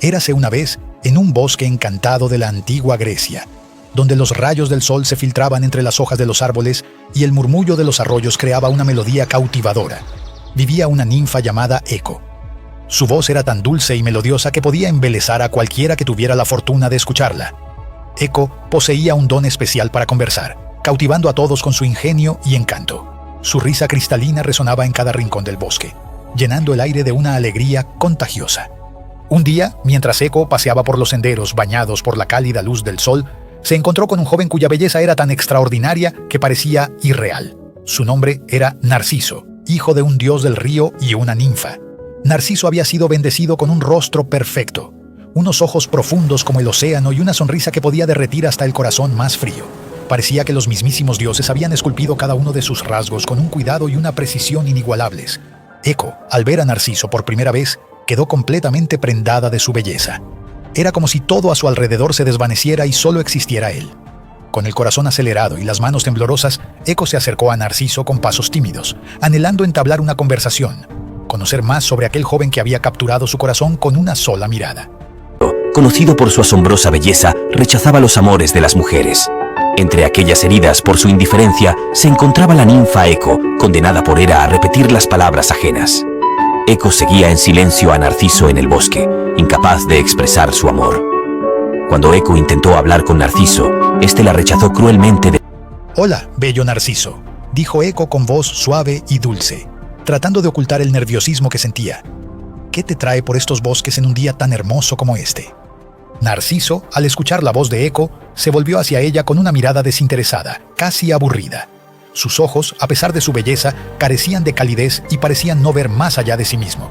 Érase una vez en un bosque encantado de la antigua Grecia, donde los rayos del sol se filtraban entre las hojas de los árboles y el murmullo de los arroyos creaba una melodía cautivadora. Vivía una ninfa llamada Eco. Su voz era tan dulce y melodiosa que podía embelesar a cualquiera que tuviera la fortuna de escucharla. Eco poseía un don especial para conversar, cautivando a todos con su ingenio y encanto. Su risa cristalina resonaba en cada rincón del bosque, llenando el aire de una alegría contagiosa. Un día, mientras Eco paseaba por los senderos bañados por la cálida luz del sol, se encontró con un joven cuya belleza era tan extraordinaria que parecía irreal. Su nombre era Narciso, hijo de un dios del río y una ninfa. Narciso había sido bendecido con un rostro perfecto, unos ojos profundos como el océano y una sonrisa que podía derretir hasta el corazón más frío. Parecía que los mismísimos dioses habían esculpido cada uno de sus rasgos con un cuidado y una precisión inigualables. Eco, al ver a Narciso por primera vez, quedó completamente prendada de su belleza. Era como si todo a su alrededor se desvaneciera y solo existiera él. Con el corazón acelerado y las manos temblorosas, Eco se acercó a Narciso con pasos tímidos, anhelando entablar una conversación, conocer más sobre aquel joven que había capturado su corazón con una sola mirada. Conocido por su asombrosa belleza, rechazaba los amores de las mujeres. Entre aquellas heridas por su indiferencia se encontraba la ninfa Eco, condenada por Hera a repetir las palabras ajenas. Eco seguía en silencio a Narciso en el bosque, incapaz de expresar su amor. Cuando Eco intentó hablar con Narciso, este la rechazó cruelmente. «Hola, bello Narciso», dijo Eco con voz suave y dulce, tratando de ocultar el nerviosismo que sentía. «¿Qué te trae por estos bosques en un día tan hermoso como este?». Narciso, al escuchar la voz de Eco, se volvió hacia ella con una mirada desinteresada, casi aburrida. Sus ojos, a pesar de su belleza, carecían de calidez y parecían no ver más allá de sí mismo.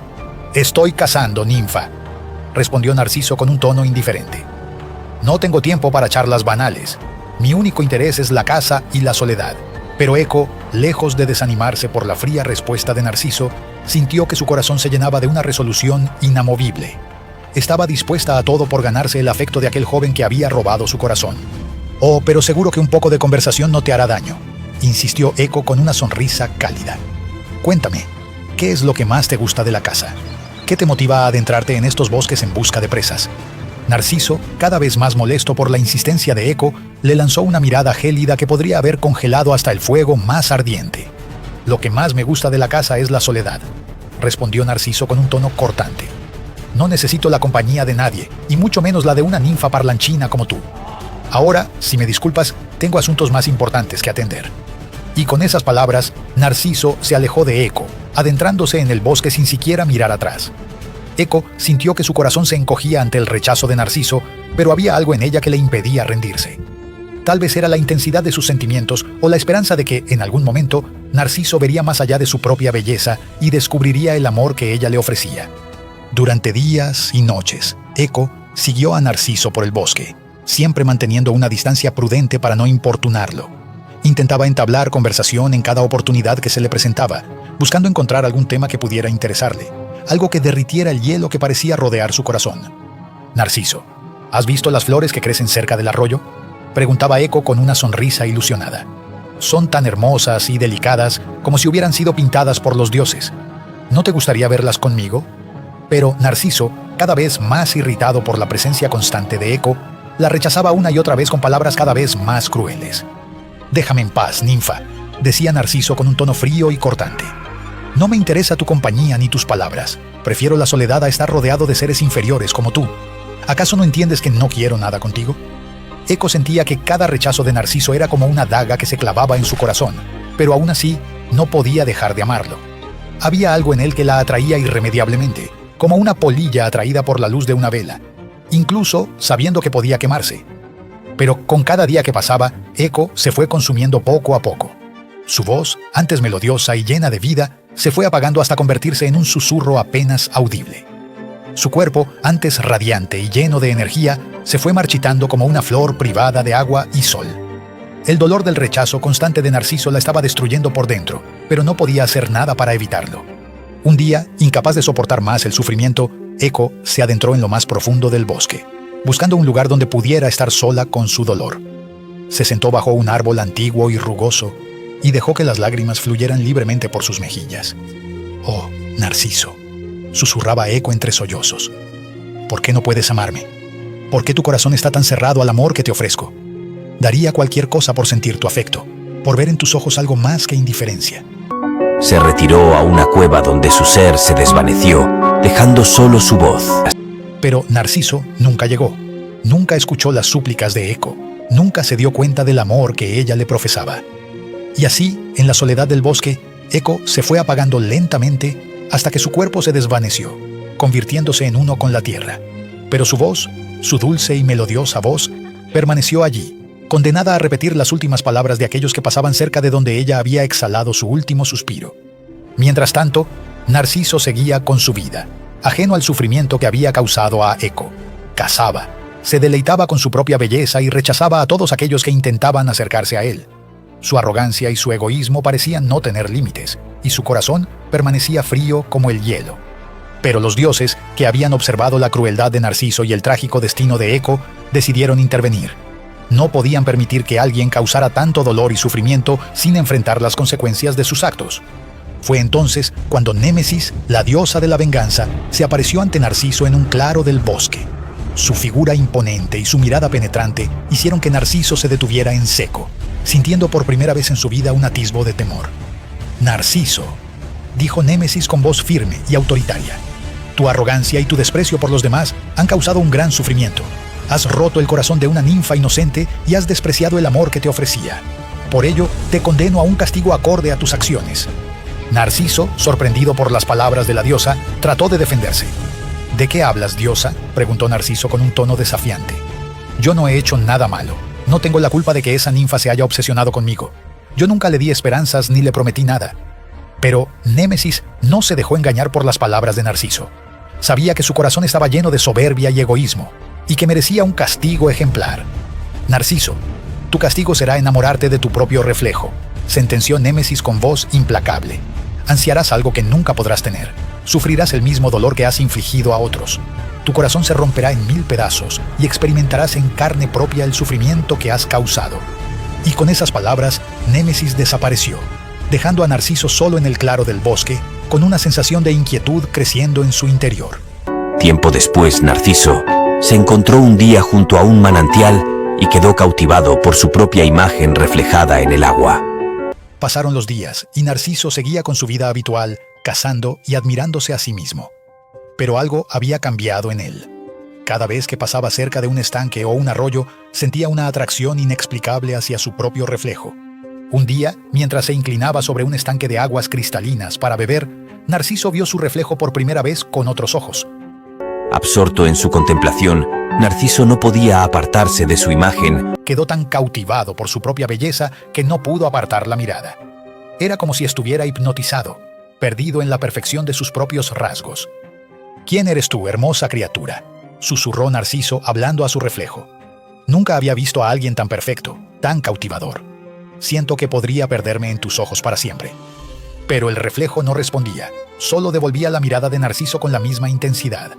«Estoy cazando, ninfa», respondió Narciso con un tono indiferente. «No tengo tiempo para charlas banales. Mi único interés es la caza y la soledad». Pero Eco, lejos de desanimarse por la fría respuesta de Narciso, sintió que su corazón se llenaba de una resolución inamovible. Estaba dispuesta a todo por ganarse el afecto de aquel joven que había robado su corazón. «Oh, pero seguro que un poco de conversación no te hará daño», insistió Eco con una sonrisa cálida. «Cuéntame, ¿qué es lo que más te gusta de la caza? ¿Qué te motiva a adentrarte en estos bosques en busca de presas?». Narciso, cada vez más molesto por la insistencia de Eco, le lanzó una mirada gélida que podría haber congelado hasta el fuego más ardiente. «Lo que más me gusta de la caza es la soledad», respondió Narciso con un tono cortante. «No necesito la compañía de nadie, y mucho menos la de una ninfa parlanchina como tú. Ahora, si me disculpas, tengo asuntos más importantes que atender». Y con esas palabras, Narciso se alejó de Eco, adentrándose en el bosque sin siquiera mirar atrás. Eco sintió que su corazón se encogía ante el rechazo de Narciso, pero había algo en ella que le impedía rendirse. Tal vez era la intensidad de sus sentimientos o la esperanza de que, en algún momento, Narciso vería más allá de su propia belleza y descubriría el amor que ella le ofrecía. Durante días y noches, Eco siguió a Narciso por el bosque, siempre manteniendo una distancia prudente para no importunarlo. Intentaba entablar conversación en cada oportunidad que se le presentaba, buscando encontrar algún tema que pudiera interesarle, algo que derritiera el hielo que parecía rodear su corazón. «Narciso, ¿has visto las flores que crecen cerca del arroyo?», preguntaba Eco con una sonrisa ilusionada. «Son tan hermosas y delicadas como si hubieran sido pintadas por los dioses. ¿No te gustaría verlas conmigo?». Pero Narciso, cada vez más irritado por la presencia constante de Eco, la rechazaba una y otra vez con palabras cada vez más crueles. «Déjame en paz, ninfa», decía Narciso con un tono frío y cortante. «No me interesa tu compañía ni tus palabras. Prefiero la soledad a estar rodeado de seres inferiores como tú. ¿Acaso no entiendes que no quiero nada contigo?». Eco sentía que cada rechazo de Narciso era como una daga que se clavaba en su corazón, pero aún así no podía dejar de amarlo. Había algo en él que la atraía irremediablemente, como una polilla atraída por la luz de una vela, incluso sabiendo que podía quemarse. Pero con cada día que pasaba, Eco se fue consumiendo poco a poco. Su voz, antes melodiosa y llena de vida, se fue apagando hasta convertirse en un susurro apenas audible. Su cuerpo, antes radiante y lleno de energía, se fue marchitando como una flor privada de agua y sol. El dolor del rechazo constante de Narciso la estaba destruyendo por dentro, pero no podía hacer nada para evitarlo. Un día, incapaz de soportar más el sufrimiento, Eco se adentró en lo más profundo del bosque, buscando un lugar donde pudiera estar sola con su dolor. Se sentó bajo un árbol antiguo y rugoso y dejó que las lágrimas fluyeran libremente por sus mejillas. «Oh, Narciso», susurraba Eco entre sollozos. ¿Por qué no puedes amarme? ¿Por qué tu corazón está tan cerrado al amor que te ofrezco? Daría cualquier cosa por sentir tu afecto, por ver en tus ojos algo más que indiferencia. Se retiró a una cueva donde su ser se desvaneció, dejando solo su voz. Pero Narciso nunca llegó, nunca escuchó las súplicas de Eco, nunca se dio cuenta del amor que ella le profesaba. Y así, en la soledad del bosque, Eco se fue apagando lentamente hasta que su cuerpo se desvaneció, convirtiéndose en uno con la tierra. Pero su voz, su dulce y melodiosa voz, permaneció allí, condenada a repetir las últimas palabras de aquellos que pasaban cerca de donde ella había exhalado su último suspiro. Mientras tanto, Narciso seguía con su vida, ajeno al sufrimiento que había causado a Eco. Cazaba, se deleitaba con su propia belleza y rechazaba a todos aquellos que intentaban acercarse a él. Su arrogancia y su egoísmo parecían no tener límites, y su corazón permanecía frío como el hielo. Pero los dioses, que habían observado la crueldad de Narciso y el trágico destino de Eco, decidieron intervenir. No podían permitir que alguien causara tanto dolor y sufrimiento sin enfrentar las consecuencias de sus actos. Fue entonces cuando Némesis, la diosa de la venganza, se apareció ante Narciso en un claro del bosque. Su figura imponente y su mirada penetrante hicieron que Narciso se detuviera en seco, sintiendo por primera vez en su vida un atisbo de temor. «Narciso», dijo Némesis con voz firme y autoritaria, «tu arrogancia y tu desprecio por los demás han causado un gran sufrimiento. Has roto el corazón de una ninfa inocente y has despreciado el amor que te ofrecía. Por ello, te condeno a un castigo acorde a tus acciones». Narciso, sorprendido por las palabras de la diosa, trató de defenderse. «¿De qué hablas, diosa?», preguntó Narciso con un tono desafiante. «Yo no he hecho nada malo. No tengo la culpa de que esa ninfa se haya obsesionado conmigo. Yo nunca le di esperanzas ni le prometí nada». Pero Némesis no se dejó engañar por las palabras de Narciso. Sabía que su corazón estaba lleno de soberbia y egoísmo, y que merecía un castigo ejemplar. «Narciso, tu castigo será enamorarte de tu propio reflejo», sentenció Némesis con voz implacable. «Ansiarás algo que nunca podrás tener. Sufrirás el mismo dolor que has infligido a otros. Tu corazón se romperá en 1000 pedazos y experimentarás en carne propia el sufrimiento que has causado». Y con esas palabras, Némesis desapareció, dejando a Narciso solo en el claro del bosque, con una sensación de inquietud creciendo en su interior. Tiempo después, Narciso se encontró un día junto a un manantial y quedó cautivado por su propia imagen reflejada en el agua. Pasaron los días y Narciso seguía con su vida habitual, cazando y admirándose a sí mismo. Pero algo había cambiado en él. Cada vez que pasaba cerca de un estanque o un arroyo, sentía una atracción inexplicable hacia su propio reflejo. Un día, mientras se inclinaba sobre un estanque de aguas cristalinas para beber, Narciso vio su reflejo por primera vez con otros ojos. Absorto en su contemplación, Narciso no podía apartarse de su imagen. Quedó tan cautivado por su propia belleza que no pudo apartar la mirada. Era como si estuviera hipnotizado, perdido en la perfección de sus propios rasgos. «¿Quién eres tú, hermosa criatura?», susurró Narciso hablando a su reflejo. «Nunca había visto a alguien tan perfecto, tan cautivador. Siento que podría perderme en tus ojos para siempre». Pero el reflejo no respondía, solo devolvía la mirada de Narciso con la misma intensidad.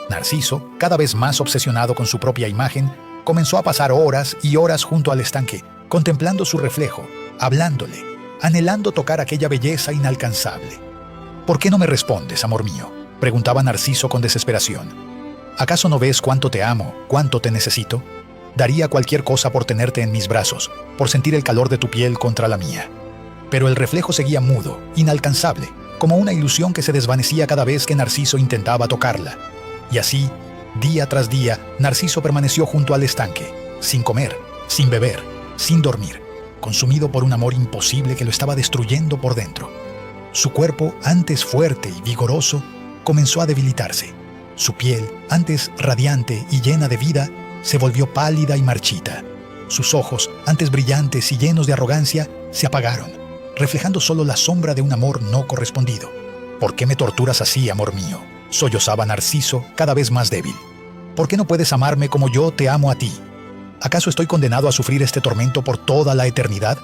Narciso, cada vez más obsesionado con su propia imagen, comenzó a pasar horas y horas junto al estanque, contemplando su reflejo, hablándole, anhelando tocar aquella belleza inalcanzable. «¿Por qué no me respondes, amor mío?», preguntaba Narciso con desesperación. «¿Acaso no ves cuánto te amo, cuánto te necesito? Daría cualquier cosa por tenerte en mis brazos, por sentir el calor de tu piel contra la mía». Pero el reflejo seguía mudo, inalcanzable, como una ilusión que se desvanecía cada vez que Narciso intentaba tocarla. Y así, día tras día, Narciso permaneció junto al estanque, sin comer, sin beber, sin dormir, consumido por un amor imposible que lo estaba destruyendo por dentro. Su cuerpo, antes fuerte y vigoroso, comenzó a debilitarse. Su piel, antes radiante y llena de vida, se volvió pálida y marchita. Sus ojos, antes brillantes y llenos de arrogancia, se apagaron, reflejando solo la sombra de un amor no correspondido. «¿Por qué me torturas así, amor mío?», sollozaba Narciso, cada vez más débil. «¿Por qué no puedes amarme como yo te amo a ti? ¿Acaso estoy condenado a sufrir este tormento por toda la eternidad?».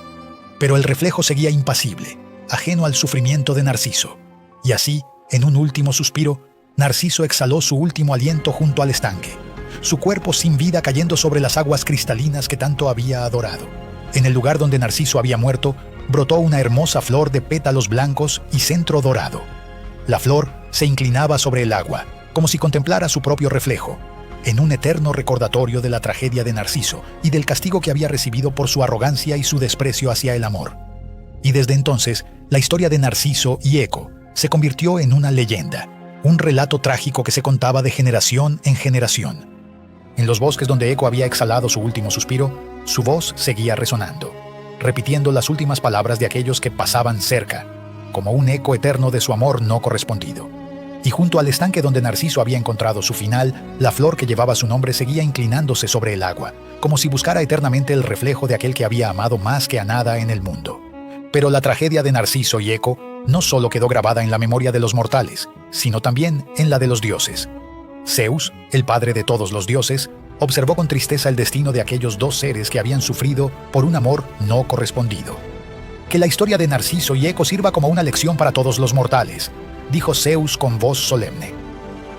Pero el reflejo seguía impasible, ajeno al sufrimiento de Narciso. Y así, en un último suspiro, Narciso exhaló su último aliento junto al estanque, su cuerpo sin vida cayendo sobre las aguas cristalinas que tanto había adorado. En el lugar donde Narciso había muerto, brotó una hermosa flor de pétalos blancos y centro dorado. La flor se inclinaba sobre el agua, como si contemplara su propio reflejo, en un eterno recordatorio de la tragedia de Narciso y del castigo que había recibido por su arrogancia y su desprecio hacia el amor. Y desde entonces, la historia de Narciso y Eco se convirtió en una leyenda, un relato trágico que se contaba de generación en generación. En los bosques donde Eco había exhalado su último suspiro, su voz seguía resonando, repitiendo las últimas palabras de aquellos que pasaban cerca, como un eco eterno de su amor no correspondido. Y junto al estanque donde Narciso había encontrado su final, la flor que llevaba su nombre seguía inclinándose sobre el agua, como si buscara eternamente el reflejo de aquel que había amado más que a nada en el mundo. Pero la tragedia de Narciso y Eco no solo quedó grabada en la memoria de los mortales, sino también en la de los dioses. Zeus, el padre de todos los dioses, observó con tristeza el destino de aquellos dos seres que habían sufrido por un amor no correspondido. Que la historia de Narciso y Eco sirva como una lección para todos los mortales, dijo Zeus con voz solemne.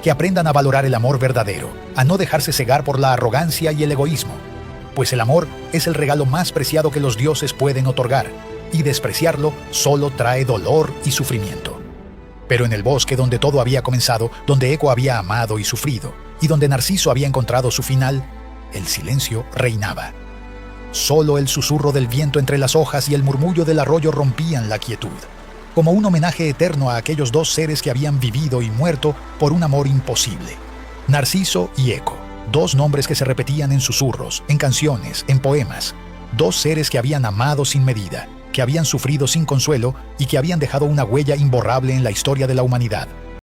Que aprendan a valorar el amor verdadero, a no dejarse cegar por la arrogancia y el egoísmo, pues el amor es el regalo más preciado que los dioses pueden otorgar, y despreciarlo solo trae dolor y sufrimiento. Pero en el bosque donde todo había comenzado, donde Eco había amado y sufrido, y donde Narciso había encontrado su final, el silencio reinaba. Solo el susurro del viento entre las hojas y el murmullo del arroyo rompían la quietud, como un homenaje eterno a aquellos dos seres que habían vivido y muerto por un amor imposible. Narciso y Eco, dos nombres que se repetían en susurros, en canciones, en poemas, dos seres que habían amado sin medida, que habían sufrido sin consuelo y que habían dejado una huella imborrable en la historia de la humanidad.